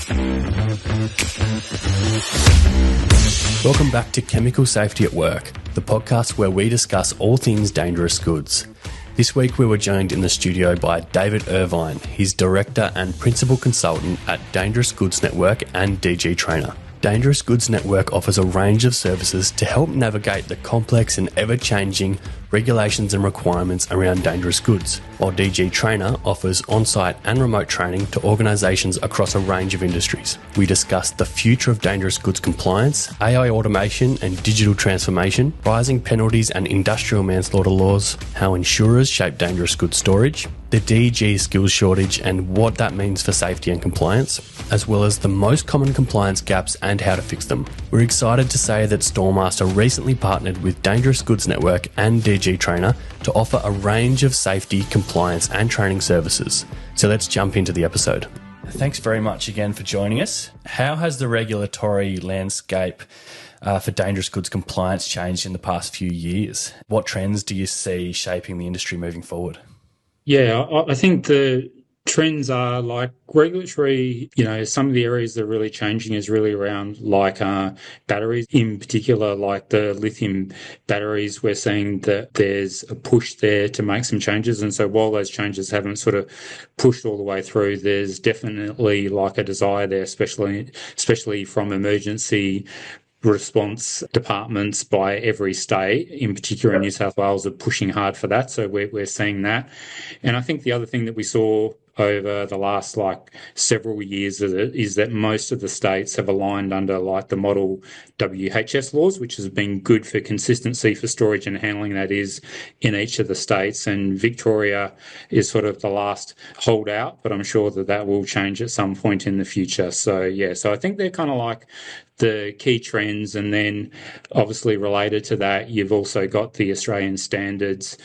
Welcome back to Chemical Safety at Work, the podcast where we discuss all things dangerous goods. This week we were joined in the studio by David Irvine. He's Director and Principal Consultant at Dangerous Goods Network and DG Trainer. Dangerous Goods Network offers a range of services to help navigate the complex and ever-changing regulations and requirements around dangerous goods, while DG Trainer offers on-site and remote training to organisations across a range of industries. We discussed the future of dangerous goods compliance, AI automation and digital transformation, rising penalties and industrial manslaughter laws, how insurers shape dangerous goods storage, the DG skills shortage and what that means for safety and compliance, as well as the most common compliance gaps and how to fix them. We're excited to say that Stormmaster recently partnered with Dangerous Goods Network and DG Trainer to offer a range of safety, compliance and training services. So let's jump into the episode. Thanks very much again for joining us. How has the regulatory landscape for dangerous goods compliance changed in the past few years? What trends do you see shaping the industry moving forward? Yeah, I think the trends are like regulatory, some of the areas that are really changing is really around like batteries, in particular, like the lithium batteries. We're seeing that there's a push there to make some changes. And so while those changes haven't sort of pushed all the way through, there's definitely like a desire there, especially from emergency response departments by every state, in particular in New South Wales, are pushing hard for that. So we're seeing that. And I think the other thing that we saw over the last several years is that most of the states have aligned under the model WHS laws, which has been good for consistency for storage and handling that is in each of the states. And Victoria is sort of the last holdout, but I'm sure that will change at some point in the future. So I think they're kind of like the key trends. And then obviously related to that, you've also got the Australian standards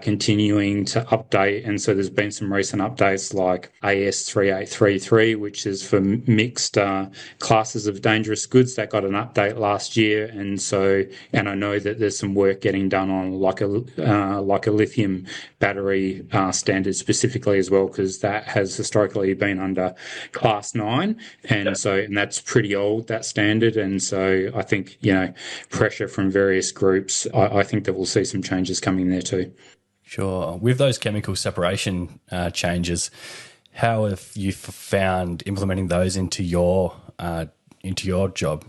continuing to update. And so there's been some recent updates like AS 3833, which is for mixed classes of dangerous goods. That got an update last year. And I know that there's some work getting done on like a lithium battery standard specifically as well, because that has historically been under class 9. And that's pretty old, that standard. And so I think, pressure from various groups, I think that we'll see some changes coming there too. Sure. With those chemical separation changes, how have you found implementing those into your job?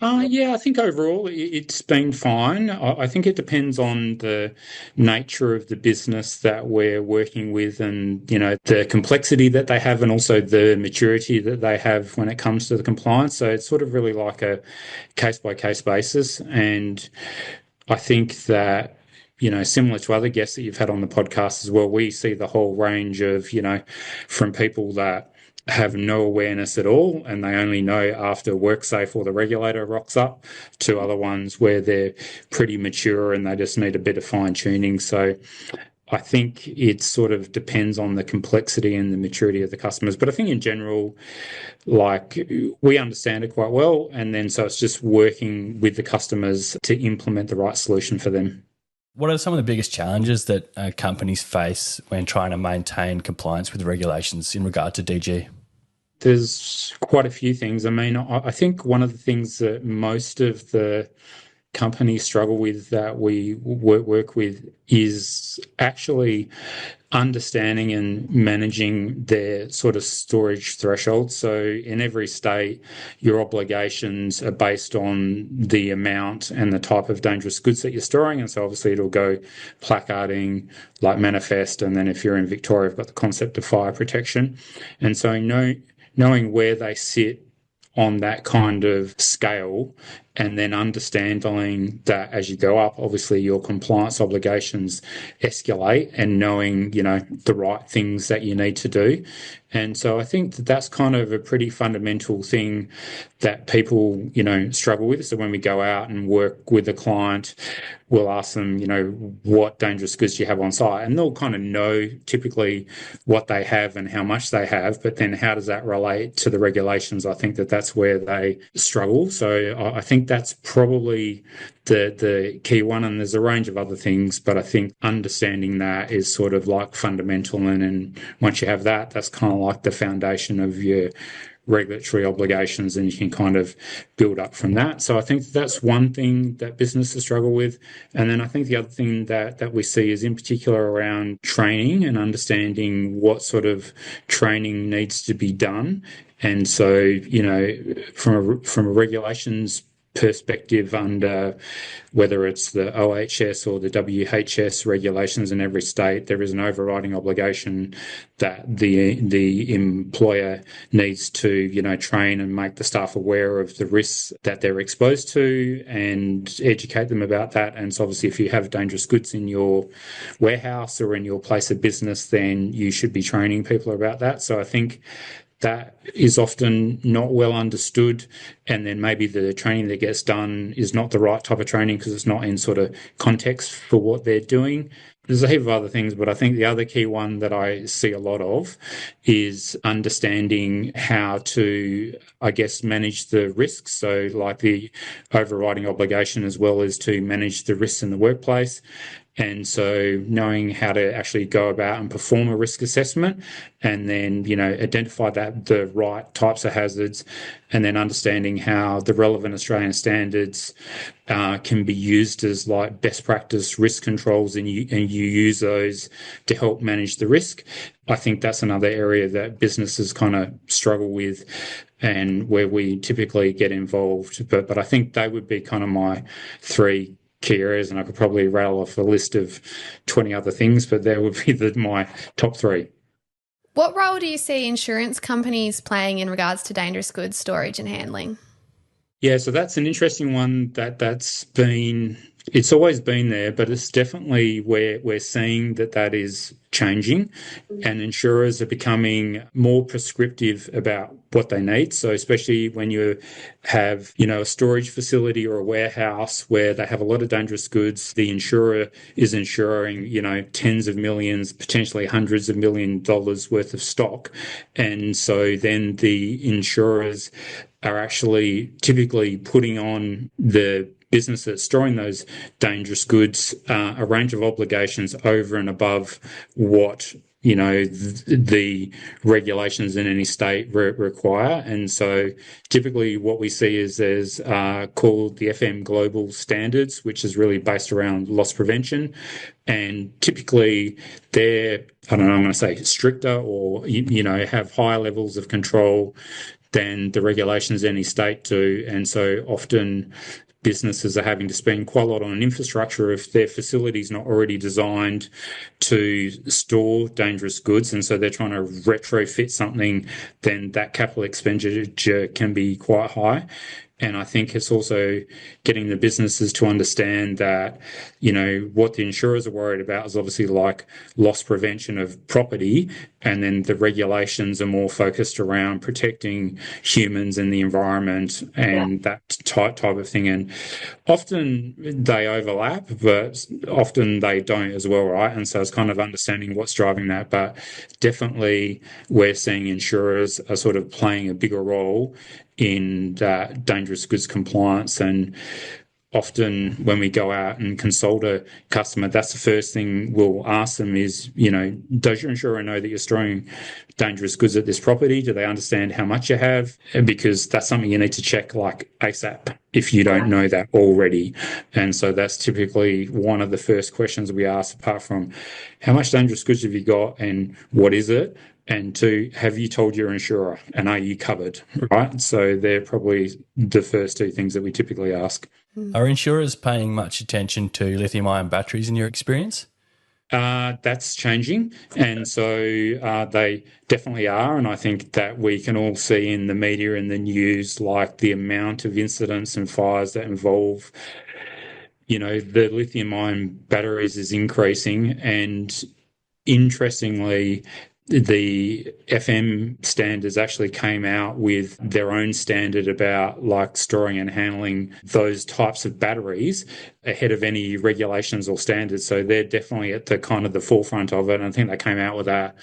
I think overall it's been fine. I think it depends on the nature of the business that we're working with and, the complexity that they have and also the maturity that they have when it comes to the compliance. So it's sort of really like a case-by-case basis. And I think that, similar to other guests that you've had on the podcast as well, we see the whole range of, from people that have no awareness at all and they only know after WorkSafe or the regulator rocks up, to other ones where they're pretty mature and they just need a bit of fine tuning. So I think it sort of depends on the complexity and the maturity of the customers. But I think in general, we understand it quite well. And then so it's just working with the customers to implement the right solution for them. What are some of the biggest challenges that companies face when trying to maintain compliance with regulations in regard to DG? There's quite a few things. I mean, I think one of the things that most of the companies struggle with that we work with is actually understanding and managing their sort of storage thresholds. So in every state, your obligations are based on the amount and the type of dangerous goods that you're storing. And so obviously it'll go placarding, like manifest. And then if you're in Victoria, we've got the concept of fire protection. And so knowing where they sit on that kind of scale, and then understanding that as you go up, obviously your compliance obligations escalate, and knowing, the right things that you need to do. And so I think that that's kind of a pretty fundamental thing that people, struggle with. So when we go out and work with a client, we'll ask them, what dangerous goods do you have on site? And they'll kind of know typically what they have and how much they have, but then how does that relate to the regulations? I think that's where they struggle. So I think that's probably the key one. And there's a range of other things, but I think understanding that is sort of like fundamental. And once you have that, that's kind of like the foundation of your regulatory obligations, and you can kind of build up from that. So I think that's one thing that businesses struggle with. And then I think the other thing that we see is in particular around training and understanding what sort of training needs to be done. And so, from a regulations perspective, under whether it's the OHS or the WHS regulations in every state, there is an overriding obligation that the employer needs to, train and make the staff aware of the risks that they're exposed to and educate them about that. And so obviously if you have dangerous goods in your warehouse or in your place of business, then you should be training people about that. So I think that is often not well understood, and then maybe the training that gets done is not the right type of training because it's not in sort of context for what they're doing. There's a heap of other things, but I think the other key one that I see a lot of is understanding how to, I guess, manage the risks. So like the overriding obligation as well as to manage the risks in the workplace. And so knowing how to actually go about and perform a risk assessment and then, identify the right types of hazards, and then understanding how the relevant Australian standards can be used as like best practice risk controls, and you use those to help manage the risk. I think that's another area that businesses kind of struggle with and where we typically get involved. But I think they would be kind of my three key areas, and I could probably rattle off a list of 20 other things, but that would be my top three. What role do you see insurance companies playing in regards to dangerous goods storage and handling? Yeah, so that's an interesting one it's always been there, but it's definitely where we're seeing that is changing, and insurers are becoming more prescriptive about what they need. So especially when you have, a storage facility or a warehouse where they have a lot of dangerous goods, the insurer is insuring, tens of millions, potentially hundreds of $1 million worth of stock. And so then the insurers are actually typically putting on the business that's storing those dangerous goods a range of obligations over and above what the regulations in any state require. And so typically what we see is there's called the FM Global Standards, which is really based around loss prevention. And typically they're, I'm going to say stricter or, have higher levels of control than the regulations any state do. And so often businesses are having to spend quite a lot on an infrastructure if their facility is not already designed to store dangerous goods, and so they're trying to retrofit something, then that capital expenditure can be quite high. And I think it's also getting the businesses to understand that, what the insurers are worried about is obviously like loss prevention of property, and then the regulations are more focused around protecting humans and the environment and that type of thing. And often they overlap, but often they don't as well, right? And so it's kind of understanding what's driving that. But definitely we're seeing insurers are sort of playing a bigger role in dangerous goods compliance. And often when we go out and consult a customer, that's the first thing we'll ask them is, does your insurer know that you're storing dangerous goods at this property? Do they understand how much you have? Because that's something you need to check like ASAP if you don't know that already. And so that's typically one of the first questions we ask, apart from how much dangerous goods have you got and what is it? And two, have you told your insurer and are you covered, right? So they're probably the first two things that we typically ask. Are insurers paying much attention to lithium-ion batteries in your experience? That's changing. And so they definitely are. And I think that we can all see in the media and the news, like the amount of incidents and fires that involve, the lithium-ion batteries is increasing. And interestingly, the FM standards actually came out with their own standard about like storing and handling those types of batteries ahead of any regulations or standards. So they're definitely at the kind of the forefront of it. And I think they came out with that.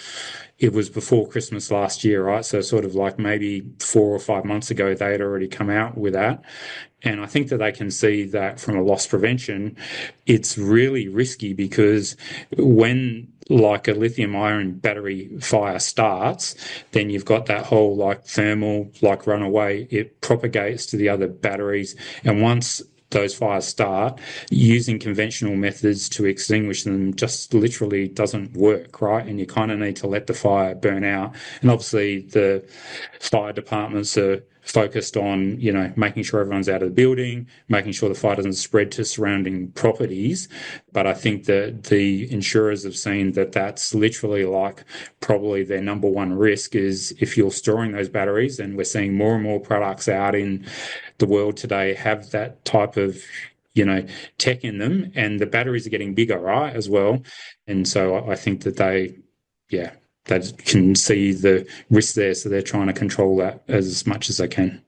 It was before Christmas last year, right? So sort of like maybe 4 or 5 months ago, they had already come out with that. And I think that they can see that from a loss prevention, it's really risky because when like a lithium ion battery fire starts, then you've got that whole like thermal, like runaway, it propagates to the other batteries. And once those fires start, using conventional methods to extinguish them just literally doesn't work, right? And you kind of need to let the fire burn out. And obviously the fire departments are focused on, making sure everyone's out of the building, making sure the fire doesn't spread to surrounding properties. But I think that the insurers have seen that that's literally like probably their number one risk is if you're storing those batteries, and we're seeing more and more products out in the world today have that type of tech in them, and the batteries are getting bigger, right, as well. And so I think that they can see the risk there, so they're trying to control that as much as they can.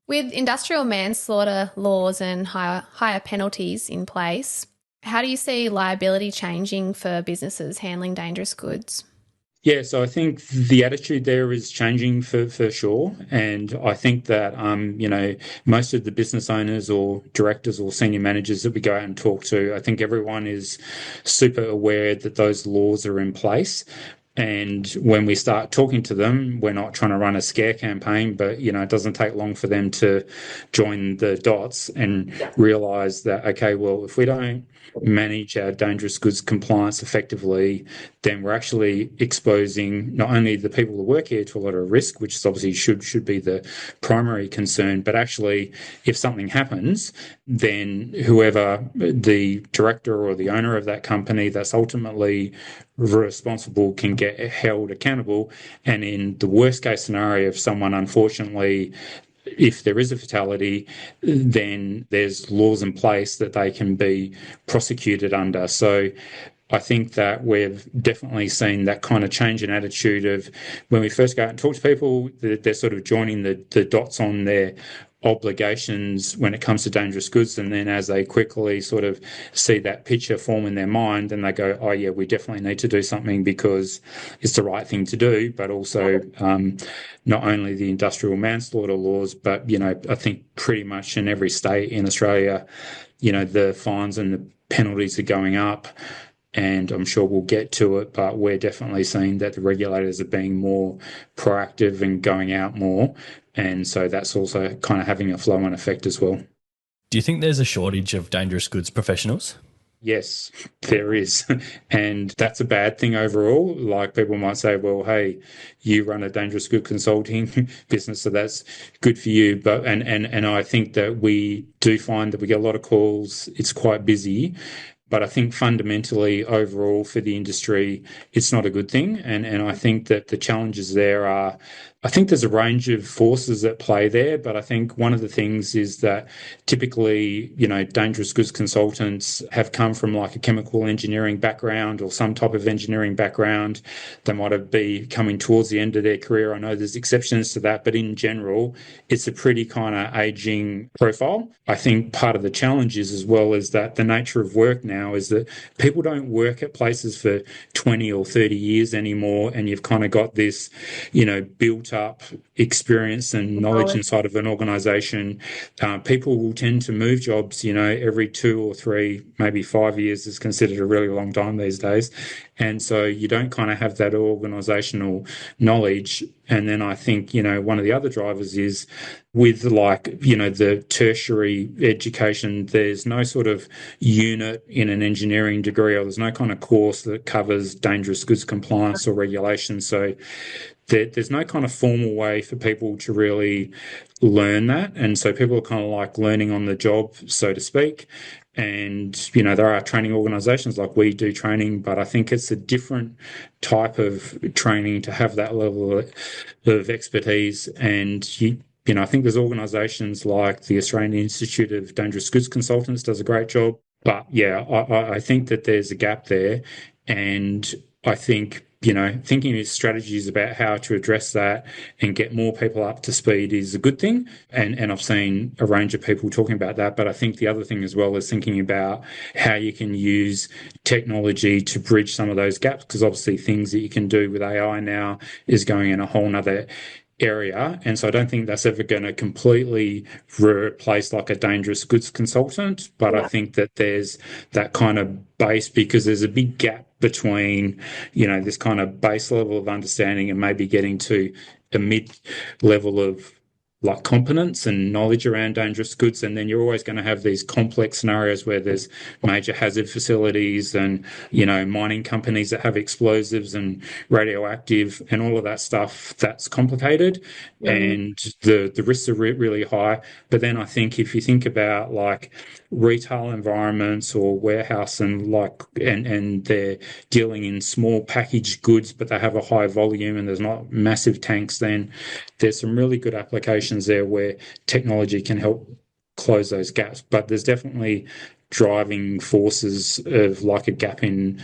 With industrial manslaughter laws and higher penalties in place, how do you see liability changing for businesses handling dangerous goods? Yeah, so I think the attitude there is changing for sure. And I think that, most of the business owners or directors or senior managers that we go out and talk to, I think everyone is super aware that those laws are in place. And when we start talking to them, we're not trying to run a scare campaign, but, it doesn't take long for them to join the dots and realize that, okay, well, if we don't manage our dangerous goods compliance effectively, then we're actually exposing not only the people who work here to a lot of risk, which is obviously should be the primary concern, but actually if something happens, then whoever the director or the owner of that company that's ultimately responsible can get held accountable. And in the worst case scenario, if someone unfortunately, if there is a fatality, then there's laws in place that they can be prosecuted under. So I think that we've definitely seen that kind of change in attitude of when we first go out and talk to people, they're sort of joining the dots on their obligations when it comes to dangerous goods, and then as they quickly sort of see that picture form in their mind, and they go, oh yeah, we definitely need to do something because it's the right thing to do. But also not only the industrial manslaughter laws, but I think pretty much in every state in Australia, the fines and the penalties are going up. And I'm sure we'll get to it, but we're definitely seeing that the regulators are being more proactive and going out more. And so that's also kind of having a flow-on effect as well. Do you think there's a shortage of dangerous goods professionals? Yes, there is. And that's a bad thing overall. Like people might say, well, hey, you run a dangerous good consulting business, so that's good for you. But and I think that we do find that we get a lot of calls. It's quite busy. But I think fundamentally, overall, for the industry, it's not a good thing. And I think that the challenges there are, I think there's a range of forces at play there. But I think one of the things is that typically, dangerous goods consultants have come from like a chemical engineering background or some type of engineering background. They might be coming towards the end of their career. I know there's exceptions to that, but in general, it's a pretty kind of aging profile. I think part of the challenge is as well is that the nature of work now is that people don't work at places for 20 or 30 years anymore, and you've kind of got this, built up experience and knowledge inside of an organization. People will tend to move jobs, every 2 or 3, maybe 5 years is considered a really long time these days. And so you don't kind of have that organizational knowledge. And then I think, one of the other drivers is with the tertiary education, there's no sort of unit in an engineering degree, or there's no kind of course that covers dangerous goods compliance or regulation. So there's no kind of formal way for people to really learn that. And so people are kind of like learning on the job, so to speak. And, there are training organizations like we do training, but I think it's a different type of training to have that level of expertise. And, I think there's organizations like the Australian Institute of Dangerous Goods Consultants does a great job. But, yeah, I think that there's a gap there. And I think, thinking of strategies about how to address that and get more people up to speed is a good thing. And I've seen a range of people talking about that. But I think the other thing as well is thinking about how you can use technology to bridge some of those gaps, because obviously things that you can do with AI now is going in a whole nother area. And so I don't think that's ever going to completely replace like a dangerous goods consultant. But I think that there's that kind of base, because there's a big gap between, this kind of base level of understanding and maybe getting to a mid level of like competence and knowledge around dangerous goods. And then you're always going to have these complex scenarios where there's major hazard facilities and, mining companies that have explosives and radioactive and all of that stuff. That's complicated, and the risks are really high. But then I think if you think about like retail environments or warehouse and they're dealing in small packaged goods, but they have a high volume and there's not massive tanks, then there's some really good applications there where technology can help close those gaps. But there's definitely driving forces of like a gap in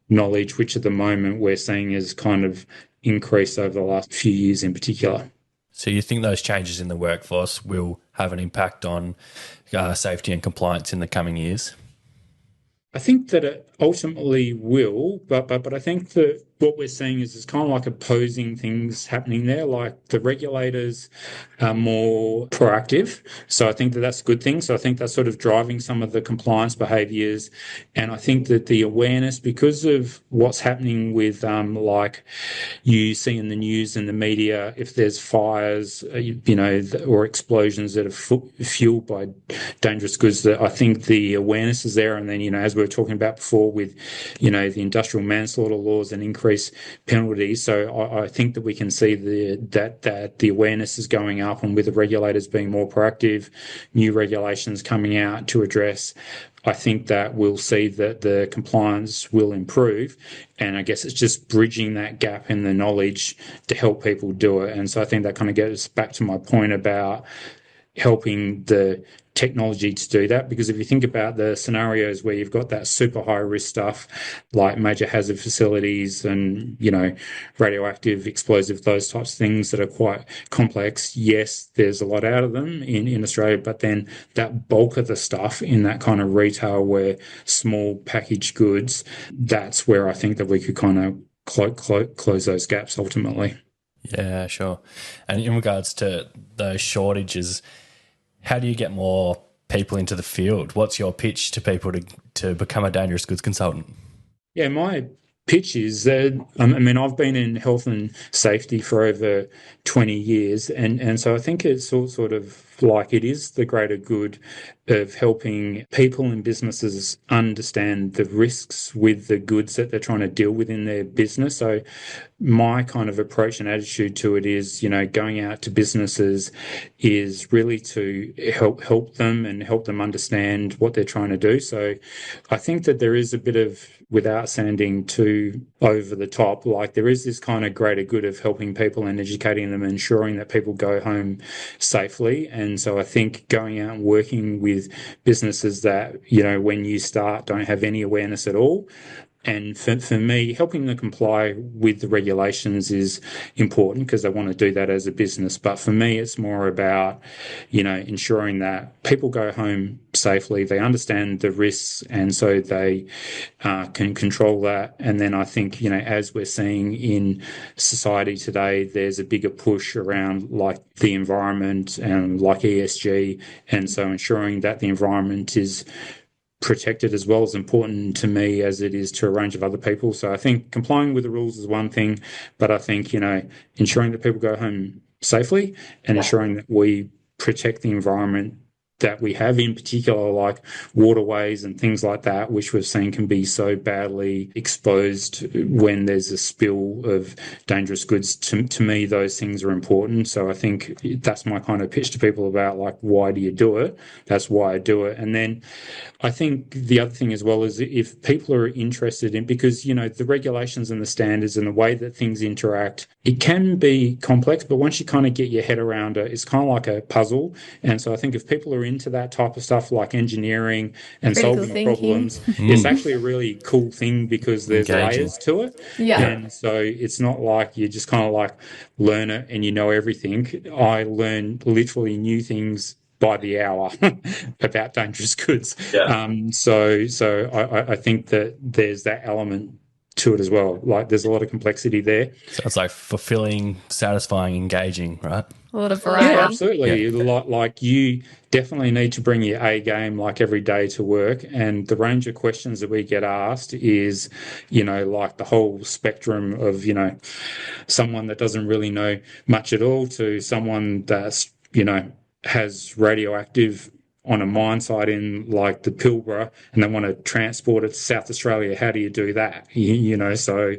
knowledge, which at the moment we're seeing is kind of increased over the last few years in particular. So you think those changes in the workforce will have an impact on safety and compliance in the coming years? I think that it ultimately will, but I think that what we're seeing is it's kind of like opposing things happening there. Like the regulators are more proactive, so I think that that's a good thing. So I think that's sort of driving some of the compliance behaviours, and I think that the awareness, because of what's happening with like you see in the news and the media, if there's fires, or explosions that are fueled by dangerous goods, that I think the awareness is there. And then, as we were talking about before with, the industrial manslaughter laws and increased penalties. So I think that we can see that the awareness is going up, and with the regulators being more proactive, new regulations coming out to address, I think that we'll see that the compliance will improve. And I guess it's just bridging that gap in the knowledge to help people do it. And so I think that kind of gets back to my point about helping the technology to do that, because if you think about the scenarios where you've got that super high risk stuff like major hazard facilities and radioactive, explosive, those types of things that are quite complex, yes, there's a lot out of them in Australia, but then that bulk of the stuff in that kind of retail where small packaged goods, that's where I think that we could kind of close those gaps ultimately. Yeah, sure. And in regards to those shortages, how do you get more people into the field? What's your pitch to people to become a dangerous goods consultant? Yeah, my pitch is that, I've been in health and safety for over 20 years, and so I think it's sort of like it is the greater good of helping people and businesses understand the risks with the goods that they're trying to deal with in their business. So my kind of approach and attitude to it is, going out to businesses is really to help them and help them understand what they're trying to do. So I think that there is a bit of, without sounding too over the top, like there is this kind of greater good of helping people and educating them, ensuring that people go home safely. And so I think going out and working with businesses that, when you start, don't have any awareness at all. And for me, helping them comply with the regulations is important because they want to do that as a business. But for me, it's more about, ensuring that people go home safely, they understand the risks, and so they can control that. And then I think, as we're seeing in society today, there's a bigger push around like the environment and like ESG. And so ensuring that the environment is protected as well is important to me as it is to a range of other people. So I think complying with the rules is one thing, but I think, ensuring that people go home safely and ensuring that we protect the environment that we have, in particular like waterways and things like that, which we've seen can be so badly exposed when there's a spill of dangerous goods. To me, those things are important. So I think that's my kind of pitch to people about like, why do you do it? That's why I do it. And then I think the other thing as well is if people are interested in, because, the regulations and the standards and the way that things interact, it can be complex, but once you kind of get your head around it, it's kind of like a puzzle. And so I think if people are into that type of stuff like engineering and solving problems, it's actually a really cool thing because there's layers to it. Yeah. And so it's not like you just kind of like learn it and you know everything. I learn literally new things by the hour about dangerous goods. Yeah. So I think that there's that element to it as well. Like there's a lot of complexity there. So it's like fulfilling, satisfying, engaging, right? A lot of variety. Yeah, absolutely. Like you definitely need to bring your A game like every day to work. And the range of questions that we get asked is, like the whole spectrum of, someone that doesn't really know much at all to someone that's, has radioactive on a mine site in like the Pilbara and they want to transport it to South Australia. How do you do that? So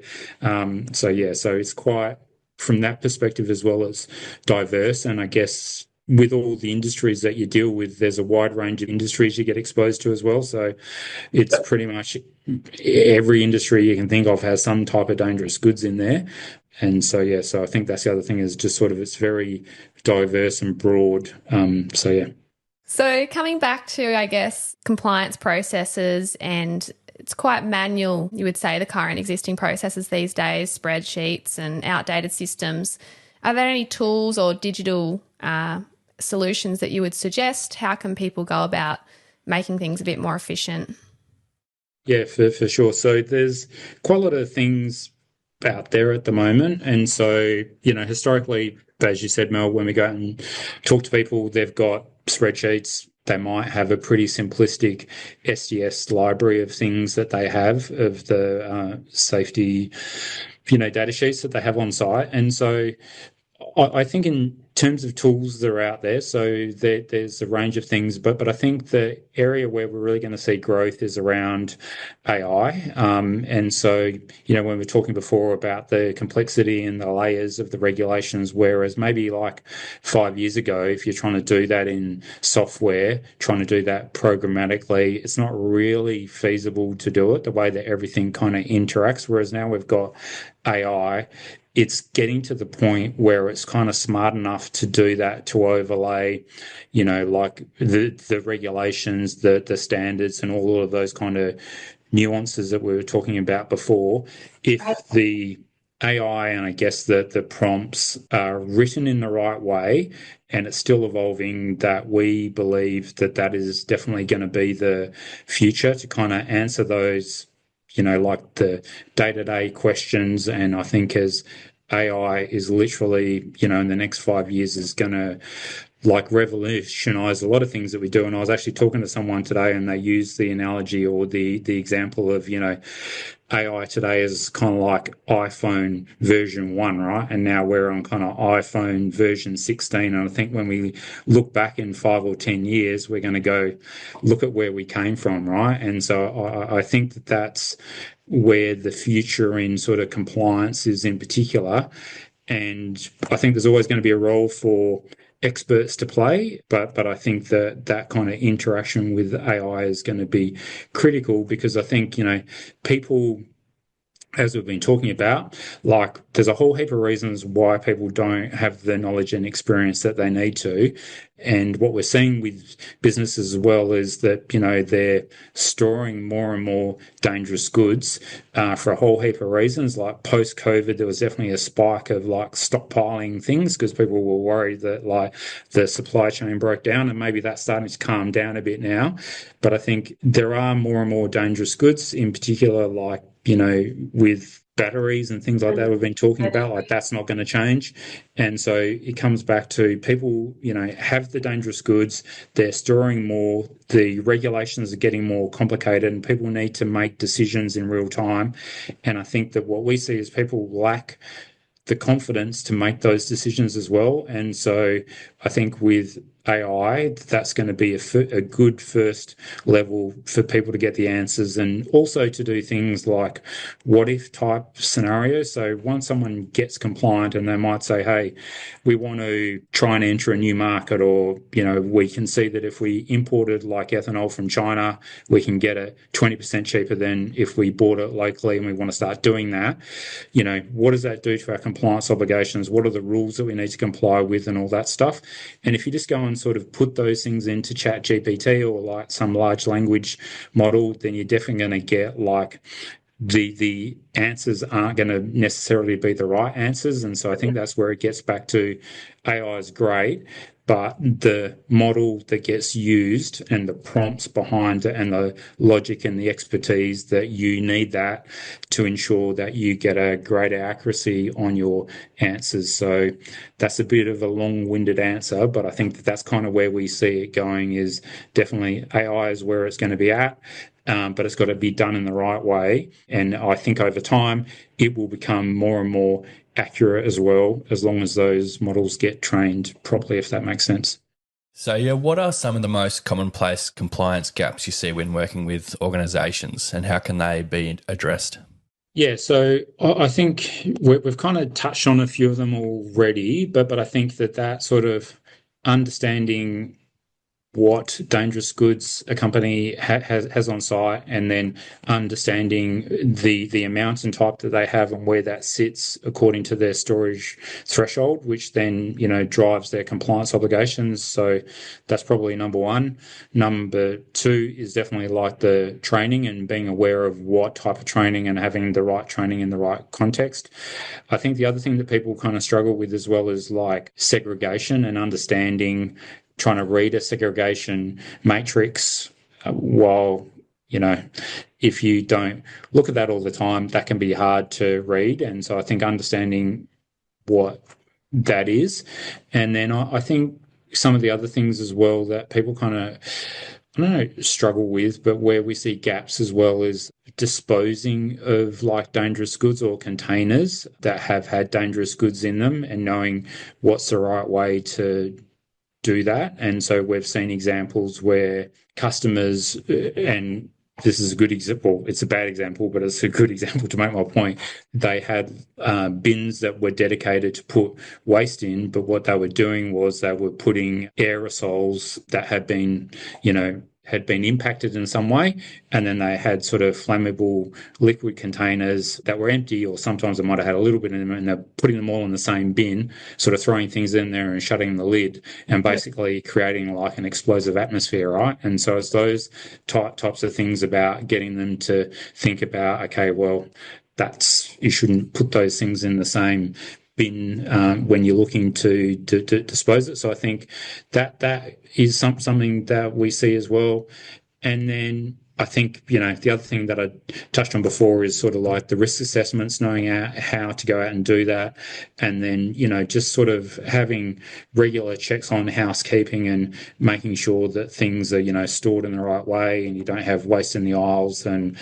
it's quite, from that perspective as well as diverse. And I guess with all the industries that you deal with, there's a wide range of industries you get exposed to as well. So it's pretty much every industry you can think of has some type of dangerous goods in there. And so I think that's the other thing is just sort of it's very diverse and broad. So coming back to, I guess, compliance processes, and it's quite manual, you would say, the current existing processes these days, spreadsheets and outdated systems. Are there any tools or digital solutions that you would suggest? How can people go about making things a bit more efficient? Yeah, for sure. So there's quite a lot of things out there at the moment. And so, historically, as you said, Mel, when we go out and talk to people, they've got spreadsheets. They might have a pretty simplistic SDS library of things that they have of the safety, data sheets that they have on site. And so I think in terms of tools that are out there, so there's a range of things, but I think the area where we're really going to see growth is around AI. And so, when we're talking before about the complexity and the layers of the regulations, whereas maybe like 5 years ago, if you're trying to do that in software, trying to do that programmatically, it's not really feasible to do it the way that everything kind of interacts. Whereas now we've got AI, it's getting to the point where it's kind of smart enough to do that, to overlay, like the regulations, the standards and all of those kind of nuances that we were talking about before. If the AI and I guess the prompts are written in the right way and it's still evolving, that we believe that is definitely going to be the future to kind of answer those, like the day-to-day questions. And I think as AI is literally, in the next 5 years is going to like revolutionize a lot of things that we do. And I was actually talking to someone today and they used the analogy or the example of, AI today is kind of like iPhone version 1, right? And now we're on kind of iPhone version 16. And I think when we look back in 5 or 10 years, we're going to go look at where we came from, right? And so I think that's where the future in sort of compliance is in particular. And I think there's always going to be a role for experts to play, but I think that kind of interaction with AI is going to be critical because I think, people, as we've been talking about, like there's a whole heap of reasons why people don't have the knowledge and experience that they need to. And what we're seeing with businesses as well is that, they're storing more and more dangerous goods for a whole heap of reasons. Like post-COVID, there was definitely a spike of like stockpiling things because people were worried that like the supply chain broke down, and maybe that's starting to calm down a bit now. But I think there are more and more dangerous goods, in particular, like, with batteries and things like that we've been talking about, like that's not going to change. And so it comes back to people, have the dangerous goods, they're storing more, the regulations are getting more complicated and people need to make decisions in real time. And I think that what we see is people lack the confidence to make those decisions as well. And so I think with AI, that's going to be a good first level for people to get the answers and also to do things like what if type scenarios. So once someone gets compliant and they might say, hey, we want to try and enter a new market, or, we can see that if we imported like ethanol from China, we can get it 20% cheaper than if we bought it locally, and we want to start doing that. What does that do to our compliance obligations? What are the rules that we need to comply with and all that stuff? And if you just go and sort of put those things into ChatGPT or like some large language model, then you're definitely going to get like the answers aren't going to necessarily be the right answers. And so I think that's where it gets back to AI is great, but the model that gets used and the prompts behind it and the logic and the expertise that you need that to ensure that you get a greater accuracy on your answers. So that's a bit of a long-winded answer, but I think that that's kind of where we see it going, is definitely AI is where it's going to be at. But it's got to be done in the right way. And I think over time, it will become more and more accurate as well, as long as those models get trained properly, if that makes sense. So, yeah, what are some of the most commonplace compliance gaps you see when working with organisations, and how can they be addressed? Yeah, so I think we've kind of touched on a few of them already, but I think that sort of understanding what dangerous goods a company has on site, and then understanding the amount and type that they have and where that sits according to their storage threshold, which then, drives their compliance obligations. So that's probably number one. Number two is definitely like the training and being aware of what type of training and having the right training in the right context. I think the other thing that people kind of struggle with as well is like segregation and understanding, trying to read a segregation matrix while, if you don't look at that all the time, that can be hard to read. And so I think understanding what that is. And then I think some of the other things as well that people kind of, I don't know, struggle with, but where we see gaps as well is disposing of like dangerous goods or containers that have had dangerous goods in them, and knowing what's the right way to do that. And so we've seen examples where customers, and this is a good example, it's a bad example, but it's a good example to make my point. They had bins that were dedicated to put waste in, but what they were doing was they were putting aerosols that had been impacted in some way, and then they had sort of flammable liquid containers that were empty, or sometimes they might have had a little bit in them, and they're putting them all in the same bin, sort of throwing things in there and shutting the lid, and basically creating like an explosive atmosphere, right? And so it's those types of things about getting them to think about, okay, well, you shouldn't put those things in the same bin when you're looking to dispose it. So I think that is something that we see as well. And then I think, the other thing that I touched on before is sort of like the risk assessments, knowing how to go out and do that. And then, just sort of having regular checks on housekeeping and making sure that things are, stored in the right way, and you don't have waste in the aisles and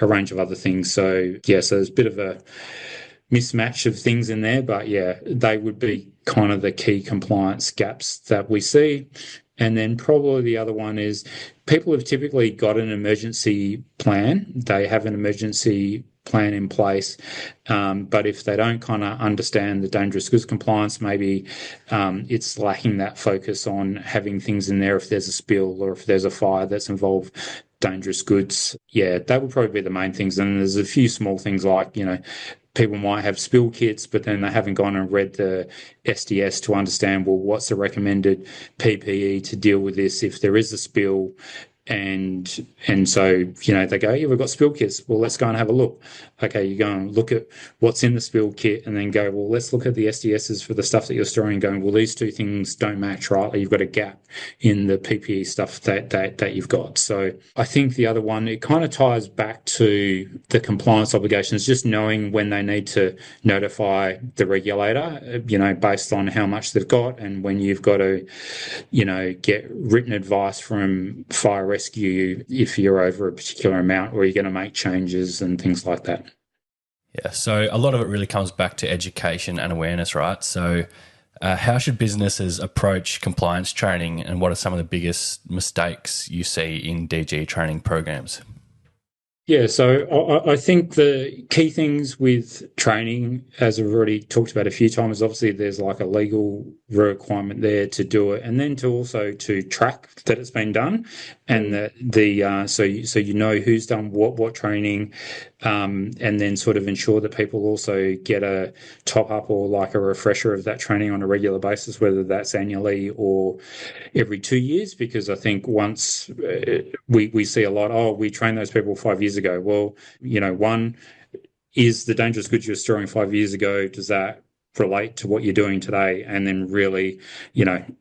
a range of other things. So, yeah, so there's a bit of a mismatch of things in there, but yeah, they would be kind of the key compliance gaps that we see. And then probably the other one is people have typically got an emergency plan. They have an emergency plan in place, but if they don't kind of understand the dangerous goods compliance, maybe it's lacking that focus on having things in there if there's a spill or if there's a fire that's involved dangerous goods. Yeah, that would probably be the main things. And there's a few small things like, people might have spill kits, but then they haven't gone and read the SDS to understand, well, what's the recommended PPE to deal with this if there is a spill. And so, they go, yeah, we've got spill kits. Well, let's go and have a look. Okay, you go and look at what's in the spill kit, and then go, well, let's look at the SDSs for the stuff that you're storing, going, well, these two things don't match, right? You've got a gap in the PPE stuff that you've got. So I think the other one, it kind of ties back to the compliance obligations, just knowing when they need to notify the regulator, based on how much they've got, and when you've got to, get written advice from fire rescue if you're over a particular amount, or you're going to make changes and things like that. Yeah, so a lot of it really comes back to education and awareness, right? So how should businesses approach compliance training, and what are some of the biggest mistakes you see in DG training programs? Yeah, so I think the key things with training, as I've already talked about a few times, obviously there's like a legal requirement there to do it, and then to also to track that it's been done, and so who's done what training, and then sort of ensure that people also get a top up or like a refresher of that training on a regular basis, whether that's annually or every 2 years. Because I think once we see a lot, oh, we trained those people 5 years ago. Well, one is the dangerous goods you're storing 5 years ago, does that relate to what you're doing today? And then really,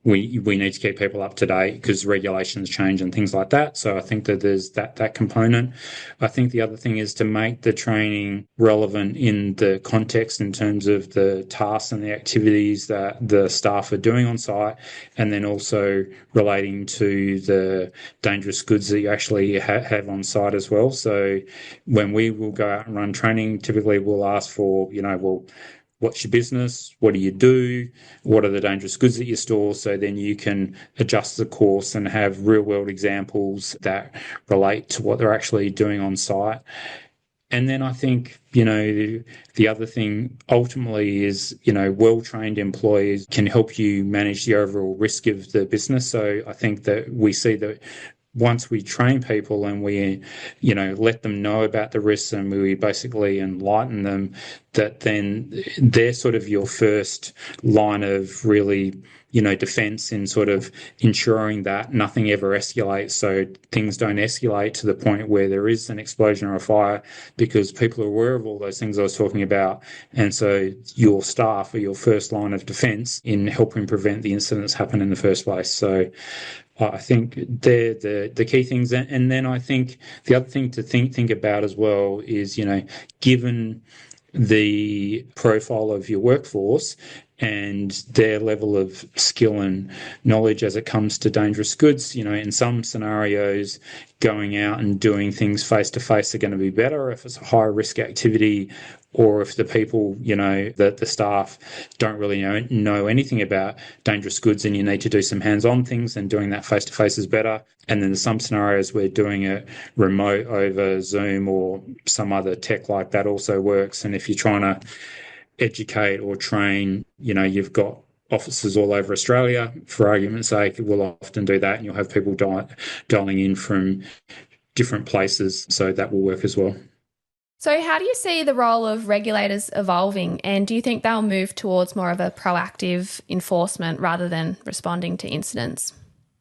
we need to keep people up to date because regulations change and things like that. So I think that there's that component. I think the other thing is to make the training relevant in the context in terms of the tasks and the activities that the staff are doing on site, and then also relating to the dangerous goods that you actually have on site as well. So when we will go out and run training, typically we'll ask for, what's your business? What do you do? What are the dangerous goods that you store? So then you can adjust the course and have real world examples that relate to what they're actually doing on site. And then I think, the other thing ultimately is, well-trained employees can help you manage the overall risk of the business. So I think that we see that once we train people and we, let them know about the risks and we basically enlighten them, that then they're sort of your first line of really, defense in sort of ensuring that nothing ever escalates. So things don't escalate to the point where there is an explosion or a fire, because people are aware of all those things I was talking about. And so your staff are your first line of defense in helping prevent the incidents happen in the first place. So I think they're the key things. And then I think the other thing to think about as well is, given the profile of your workforce and their level of skill and knowledge as it comes to dangerous goods, in some scenarios, going out and doing things face to face are going to be better if it's a high risk activity, or if the people, that the staff don't really know anything about dangerous goods and you need to do some hands-on things, and doing that face-to-face is better. And then there's some scenarios where doing it remote over Zoom or some other tech like that also works. And if you're trying to educate or train, you've got offices all over Australia, for argument's sake, we'll often do that, and you'll have people dialing in from different places, so that will work as well. So how do you see the role of regulators evolving, and do you think they'll move towards more of a proactive enforcement rather than responding to incidents?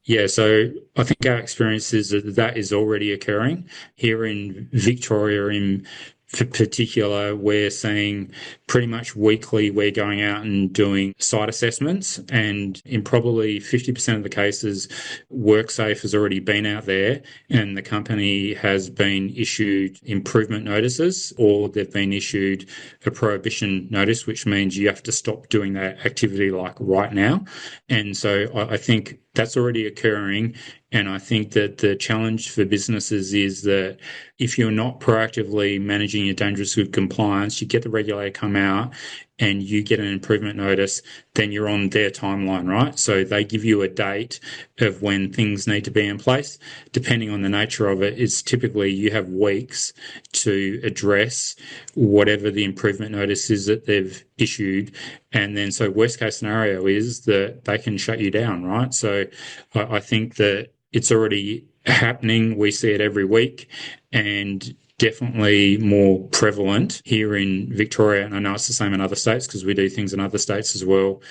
Yeah, so I think our experience is that is already occurring. Here in Victoria in particular, we're seeing pretty much weekly we're going out and doing site assessments, and in probably 50% of the cases, WorkSafe has already been out there and the company has been issued improvement notices, or they've been issued a prohibition notice, which means you have to stop doing that activity like right now. And so I think that's already occurring. And I think that the challenge for businesses is that if you're not proactively managing your dangerous good compliance, you get the regulator come out and you get an improvement notice, then you're on their timeline, right? So they give you a date of when things need to be in place. Depending on the nature of it, it's typically you have weeks to address whatever the improvement notice is that they've issued. And then so worst case scenario is that they can shut you down, right? So I think that it's already happening. We see it every week, and definitely more prevalent here in Victoria. And I know it's the same in other states because we do things in other states as well.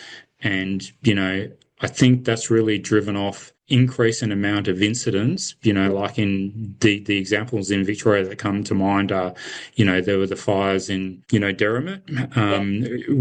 And, I think that's really driven off increase in amount of incidents, like in the examples in Victoria that come to mind are, there were the fires in, Derrimut,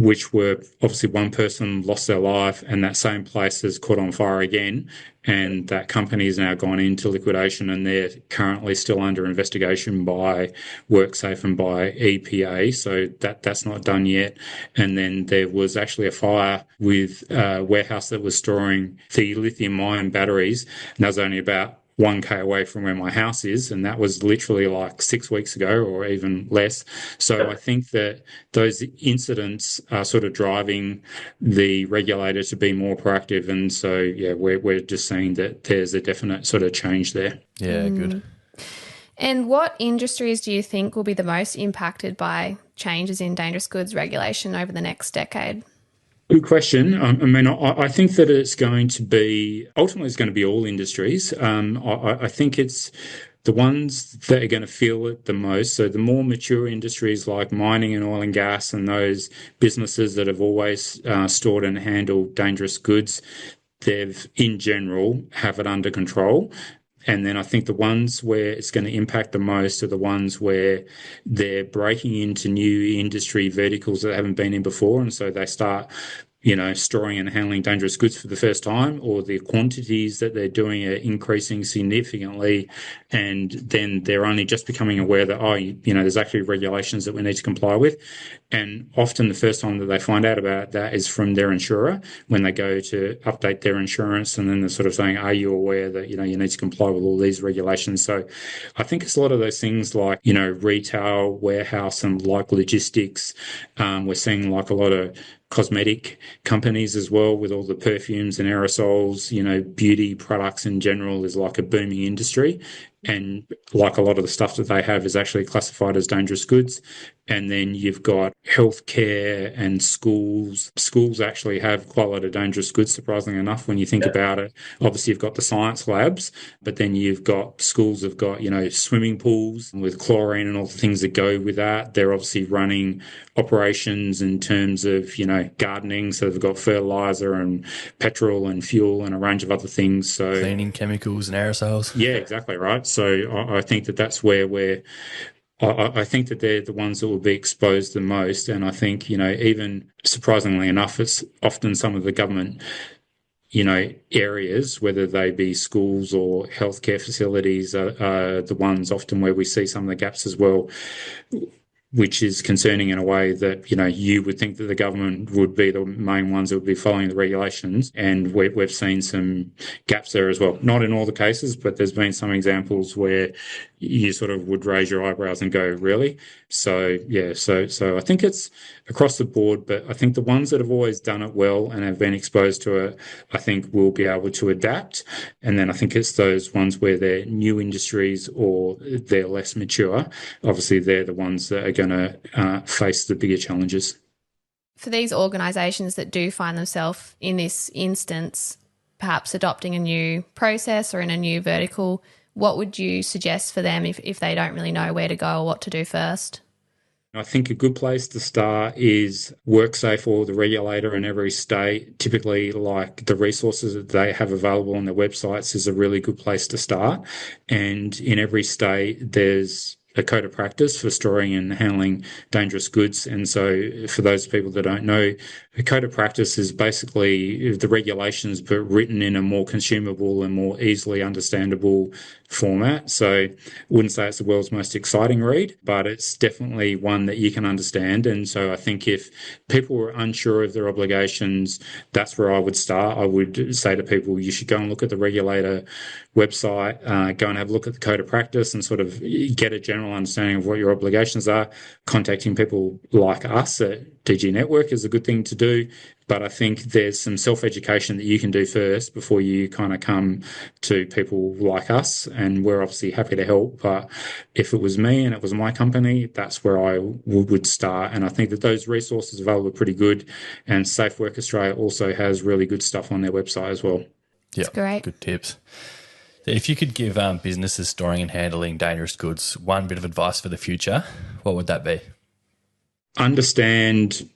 which were obviously one person lost their life, and that same place has caught on fire again. And that company has now gone into liquidation, and they're currently still under investigation by WorkSafe and by EPA. So that's not done yet. And then there was actually a fire with a warehouse that was storing the lithium-ion batteries, and that was only about 1K away from where my house is, and that was literally like 6 weeks ago or even less. So I think that those incidents are sort of driving the regulator to be more proactive, and so yeah, we're just seeing that there's a definite sort of change there. Yeah, good. And what industries do you think will be the most impacted by changes in dangerous goods regulation over the next decade? Good question. I think that it's going to be, ultimately it's going to be all industries. I think it's the ones that are going to feel it the most, so the more mature industries like mining and oil and gas and those businesses that have always stored and handled dangerous goods, they've in general have it under control. And then I think the ones where it's going to impact the most are the ones where they're breaking into new industry verticals that they haven't been in before. And so they start, storing and handling dangerous goods for the first time, or the quantities that they're doing are increasing significantly. And then they're only just becoming aware that, there's actually regulations that we need to comply with. And often the first time that they find out about that is from their insurer when they go to update their insurance. And then they're sort of saying, are you aware that, you need to comply with all these regulations? So I think it's a lot of those things like, retail, warehouse, and like logistics. We're seeing like a lot of cosmetic companies as well, with all the perfumes and aerosols, beauty products in general is like a booming industry. And like a lot of the stuff that they have is actually classified as dangerous goods. And then you've got healthcare and schools. Schools actually have quite a lot of dangerous goods, surprisingly enough, when you think about it. Obviously, you've got the science labs, but then you've got schools have got, swimming pools with chlorine and all the things that go with that. They're obviously running operations in terms of, gardening. So they've got fertilizer and petrol and fuel and a range of other things. So cleaning chemicals and aerosols. Yeah, exactly right. So I think that's where I think that they're the ones that will be exposed the most. And I think, even surprisingly enough, it's often some of the government, areas, whether they be schools or healthcare facilities, are the ones often where we see some of the gaps as well, which is concerning in a way that, you would think that the government would be the main ones that would be following the regulations. And we've seen some gaps there as well. Not in all the cases, but there's been some examples where you sort of would raise your eyebrows and go, really? So, yeah, so I think it's across the board, but I think the ones that have always done it well and have been exposed to it, I think will be able to adapt. And then I think it's those ones where they're new industries or they're less mature. Obviously, they're the ones that are going to face the bigger challenges. For these organisations that do find themselves in this instance, perhaps adopting a new process or in a new vertical, what would you suggest for them if they don't really know where to go or what to do first? I think a good place to start is WorkSafe or the regulator in every state. Typically, like the resources that they have available on their websites is a really good place to start. And in every state, there's a code of practice for storing and handling dangerous goods. And so for those people that don't know, a code of practice is basically the regulations, but written in a more consumable and more easily understandable format. So I wouldn't say it's the world's most exciting read, but it's definitely one that you can understand. And so I think if people were unsure of their obligations, that's where I would start. I would say to people, you should go and look at the regulator website, go and have a look at the code of practice and sort of get a general understanding of what your obligations are. Contacting people like us at DG Network is a good thing to do. But I think there's some self-education that you can do first before you kind of come to people like us. And we're obviously happy to help. But if it was me and it was my company, that's where I would start. And I think that those resources available are pretty good. And Safe Work Australia also has really good stuff on their website as well. Yeah, great. Good tips. If you could give businesses storing and handling dangerous goods one bit of advice for the future, what would that be? Understand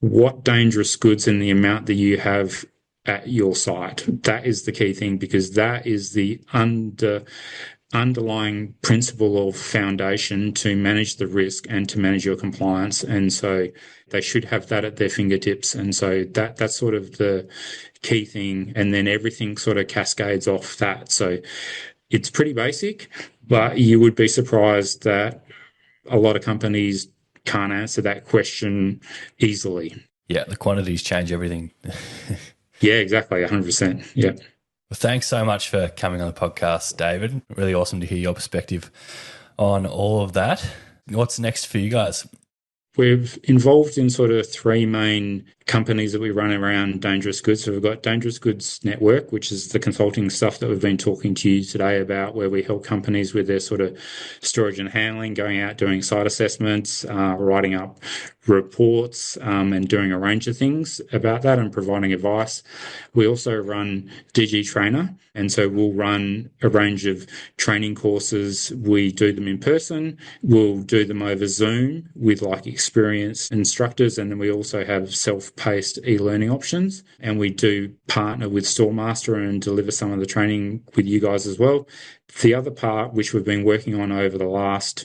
what dangerous goods and the amount that you have at your site. That is the key thing, because that is the underlying principle of foundation to manage the risk and to manage your compliance. And so they should have that at their fingertips. And so that's sort of the key thing. And then everything sort of cascades off that. So it's pretty basic, but you would be surprised that a lot of companies can't answer that question easily. Yeah, the quantities change everything. Yeah, exactly, 100%. Yeah. Well, thanks so much for coming on the podcast, David. Really awesome to hear your perspective on all of that. What's next for you guys? We're involved in sort of three main companies that we run around dangerous goods. So we've got Dangerous Goods Network, which is the consulting stuff that we've been talking to you today about, where we help companies with their sort of storage and handling, going out, doing site assessments, writing up reports, and doing a range of things about that and providing advice. We also run DG Trainer, and so we'll run a range of training courses. We do them in person, we'll do them over Zoom with like experienced instructors, and then we also have self-paced e-learning options, and we do partner with Storemaster and deliver some of the training with you guys as well. The other part, which we've been working on over the last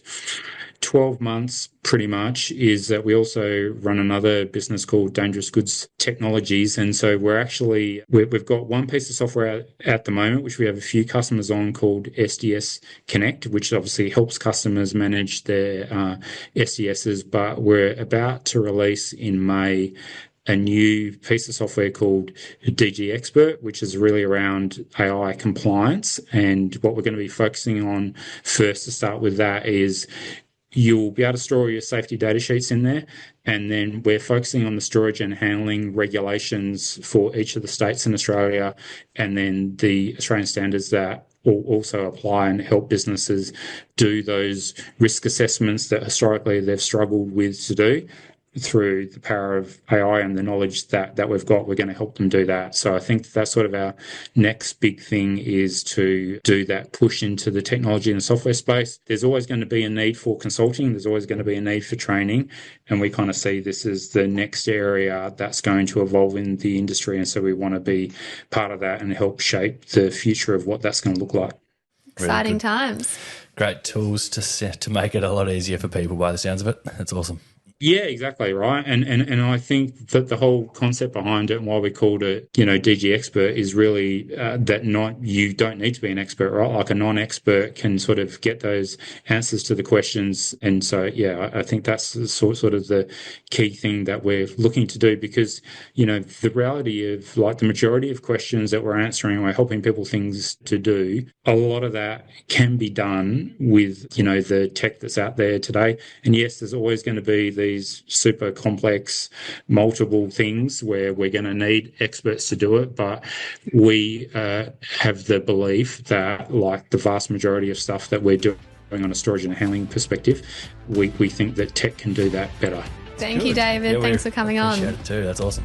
12 months pretty much, is that we also run another business called Dangerous Goods Technologies. And so we've got one piece of software at the moment, which we have a few customers on, called SDS Connect, which obviously helps customers manage their SDSs. But we're about to release in May a new piece of software called DG Expert, which is really around AI compliance. And what we're going to be focusing on first to start with that is you'll be able to store your safety data sheets in there. And then we're focusing on the storage and handling regulations for each of the states in Australia, and then the Australian standards that will also apply and help businesses do those risk assessments that historically they've struggled with to do. Through the power of AI and the knowledge that we've got, we're going to help them do that. So I think that's sort of our next big thing, is to do that push into the technology and the software space. There's always going to be a need for consulting. There's always going to be a need for training. And we kind of see this as the next area that's going to evolve in the industry. And so we want to be part of that and help shape the future of what that's going to look like. Exciting times. Great tools to make it a lot easier for people by the sounds of it. That's awesome. Yeah, exactly right. And I think that the whole concept behind it and why we called it, DG Expert, is really that you don't need to be an expert, right? Like a non-expert can sort of get those answers to the questions. And so, yeah, I think that's sort of the key thing that we're looking to do, because, the reality of like the majority of questions that we're answering, we're helping people things to do. A lot of that can be done with, the tech that's out there today. And yes, there's always going to be these super complex, multiple things where we're going to need experts to do it. But we have the belief that, like the vast majority of stuff that we're doing on a storage and handling perspective, we think that tech can do that better. Thank you, David. Yeah, thanks for coming on. Appreciate it too. That's awesome.